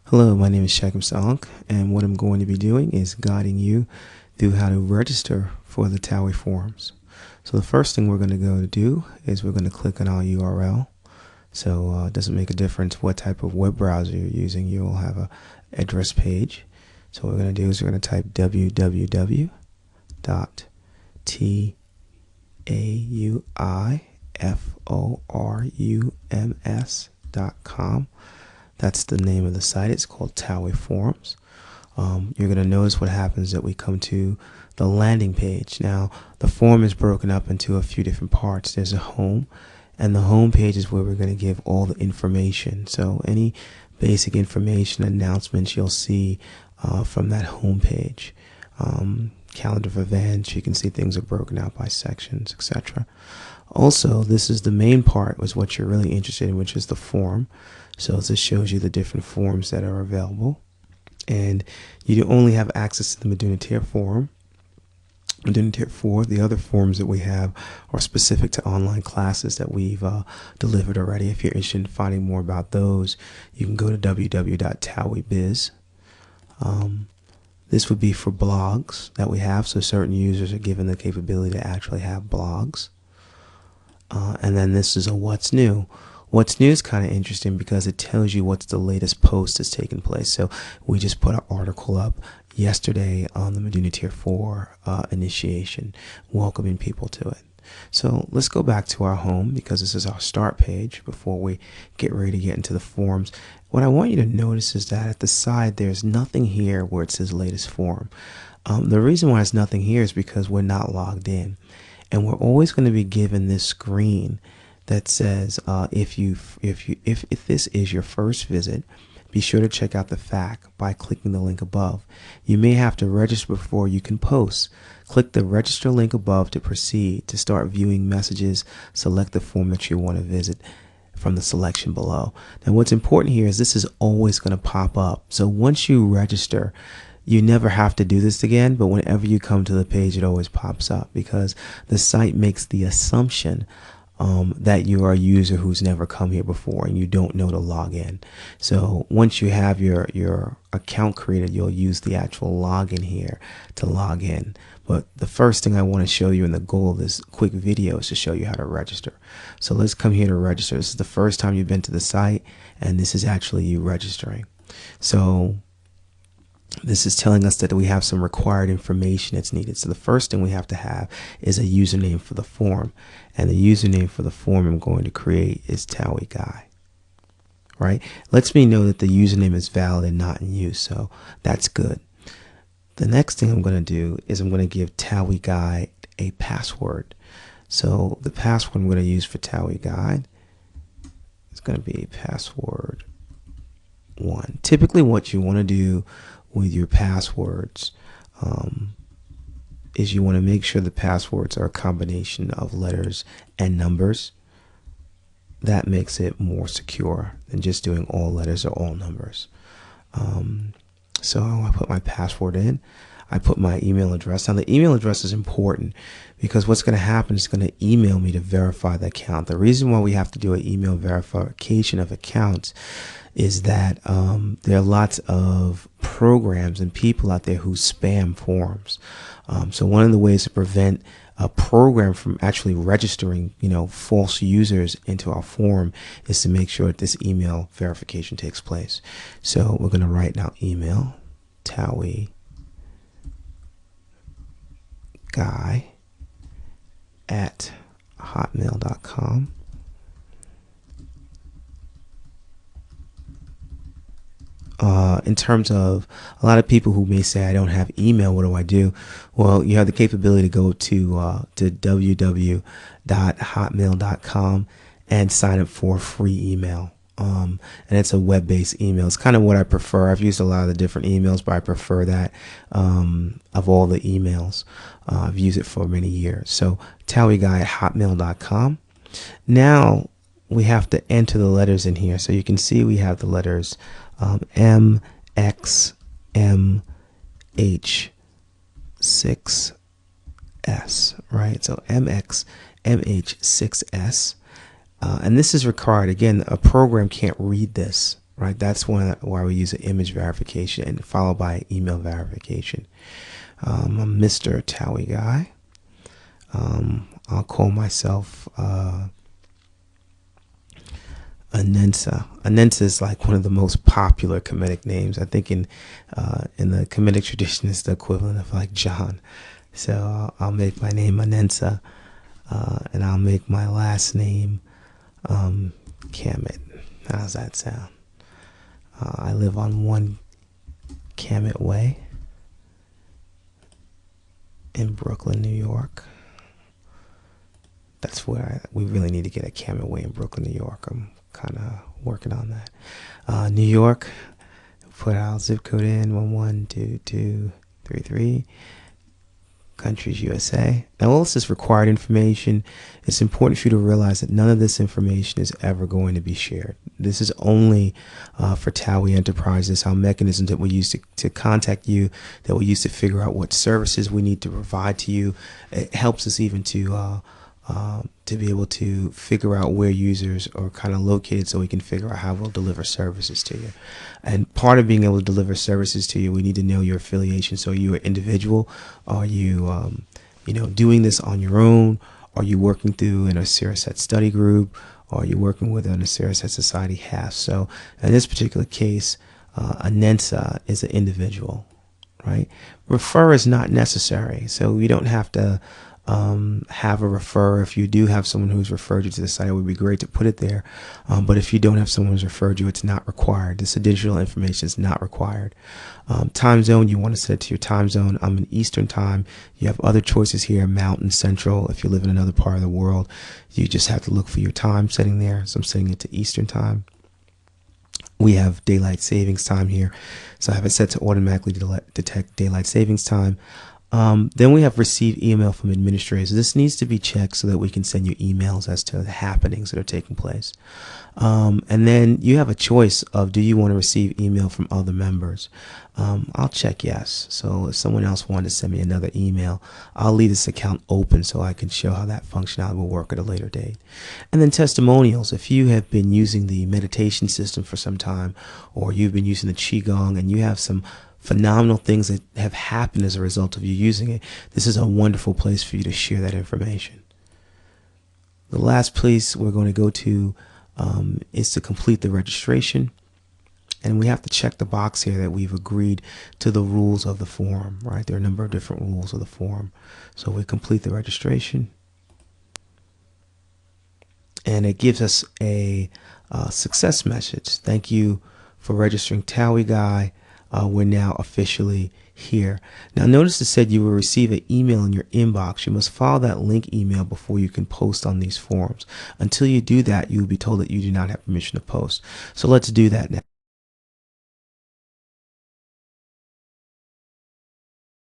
Hello, my name is Shakim Salk, and what I'm going to be doing is guiding you through how to register for the Taui Forums. So the first thing we're going to go to do is we're going to click on our URL. So it doesn't make a difference what type of web browser you're using, you'll have an address page. So what we're going to do is we're going to type www.tauiforums.com. That's the name of the site. It's called Taui Forums. You're going to notice what happens that we come to the landing page. Now, the forum is broken up into a few different parts. There's a home, and the home page is where we're going to give all the information. So any basic information, announcements you'll see from that home page. Calendar of events, you can see things are broken out by sections, etc. Also, this is the main part, was what you're really interested in, which is the forum. So this shows you the different forums that are available. And you only have access to the Meduna Tier forum. Meduna Tier 4, the other forums that we have are specific to online classes that we've delivered already. If you're interested in finding more about those, you can go to www.tauibiz. This would be for blogs that we have, so certain users are given the capability to actually have blogs. And then this is a what's new. What's new is kind of interesting because it tells you what's the latest post that's taken place. So we just put an article up yesterday on the Meduna Tier 4 initiation, welcoming people to it. So let's go back to our home because this is our start page before we get ready to get into the forums. What I want you to notice is that at the side there's nothing here where it says latest forum. The reason why there's nothing here is because we're not logged in, and we're always going to be given this screen that says if this is your first visit, be sure to check out the FAQ by clicking the link above. You may have to register before you can post. Click the register link above to proceed. To start viewing messages, select the form that you want to visit from the selection below. Now what's important here is this is always going to pop up. So once you register, you never have to do this again, but whenever you come to the page, it always pops up because the site makes the assumption that you are a user who's never come here before and you don't know to log in. So once you have your account created, you'll use the actual login here to log in. But the first thing I want to show you, and the goal of this quick video, is to show you how to register. So let's come here to register. This is the first time you've been to the site, and this is actually you registering. So this is telling us that we have some required information that's needed. So the first thing we have to have is a username for the forum. And the username for the forum I'm going to create is Taui Guy. Right? Lets me know that the username is valid and not in use. So that's good. The next thing I'm going to do is I'm going to give Taui Guide a password. So the password I'm going to use for Taui Guide is going to be password 1. Typically what you want to do with your passwords is you want to make sure the passwords are a combination of letters and numbers. That makes it more secure than just doing all letters or all numbers. So I put my password in. I put my email address. Now the email address is important because what's going to happen is going to email me to verify the account. The reason why we have to do an email verification of accounts is that there are lots of programs and people out there who spam forums. So one of the ways to prevent a program from actually registering, false users into our forum is to make sure that this email verification takes place. So we're going to write now email Taui Guy at hotmail.com. In terms of a lot of people who may say I don't have email, what do I do? Well, you have the capability to go to www.hotmail.com and sign up for a free email. And it's a web-based email. It's kind of what I prefer. I've used a lot of the different emails, but I prefer that of all the emails. I've used it for many years. So TauiGuy at hotmail.com. Now we have to enter the letters in here. So you can see we have the letters M, X, M, H, 6, S, right? So MX, MH, 6S. And this is required. Again, a program can't read this, right? That's why we use an image verification and followed by email verification. I'm Mr. Taui Guy. I'll call myself Anensa. Anensa is like one of the most popular Kemetic names. I think in the Kemetic tradition, it's the equivalent of like John. So I'll make my name Anensa, and I'll make my last name Kemet. How's that sound? I live on 1 Kemet Way in Brooklyn, New York. That's where we really need to get a Kemet Way in Brooklyn, New York. I'm kind of working on that. New York, put our zip code in 11223. Countries USA. Now, all this is required information. It's important for you to realize that none of this information is ever going to be shared. This is only for Taui Enterprises, our mechanisms that we use to contact you, that we use to figure out what services we need to provide to you. It helps us even to be able to figure out where users are kind of located, so we can figure out how we'll deliver services to you. And part of being able to deliver services to you, we need to know your affiliation. So are you an individual? Are you doing this on your own? Are you working through an Asiraset study group? Or are you working with an Asiraset Society half? So in this particular case, Anensa is an individual, right? Refer is not necessary. So we don't have to have a referrer. If you do have someone who's referred you to the site, it would be great to put it there. But if you don't have someone who's referred you, it's not required. This additional information is not required. Time zone, you want to set it to your time zone. I'm in Eastern time. You have other choices here, Mountain, Central. If you live in another part of the world, you just have to look for your time setting there. So I'm setting it to Eastern time. We have daylight savings time here. So I have it set to automatically detect daylight savings time. Then we have receive email from administrators. This needs to be checked so that we can send you emails as to the happenings that are taking place. And then you have a choice of, do you want to receive email from other members? I'll check yes. So if someone else wanted to send me another email, I'll leave this account open so I can show how that functionality will work at a later date. And then testimonials. If you have been using the meditation system for some time, or you've been using the Qigong and you have some phenomenal things that have happened as a result of you using it, this is a wonderful place for you to share that information. The last place we're going to go to is to complete the registration. And we have to check the box here that we've agreed to the rules of the forum, right? There are a number of different rules of the forum. So we complete the registration. And it gives us a success message. Thank you for registering, Taui Guy. We're now officially here. Now notice it said you will receive an email in your inbox. You must follow that link email before you can post on these forums. Until you do that, you will be told that you do not have permission to post. So let's do that now.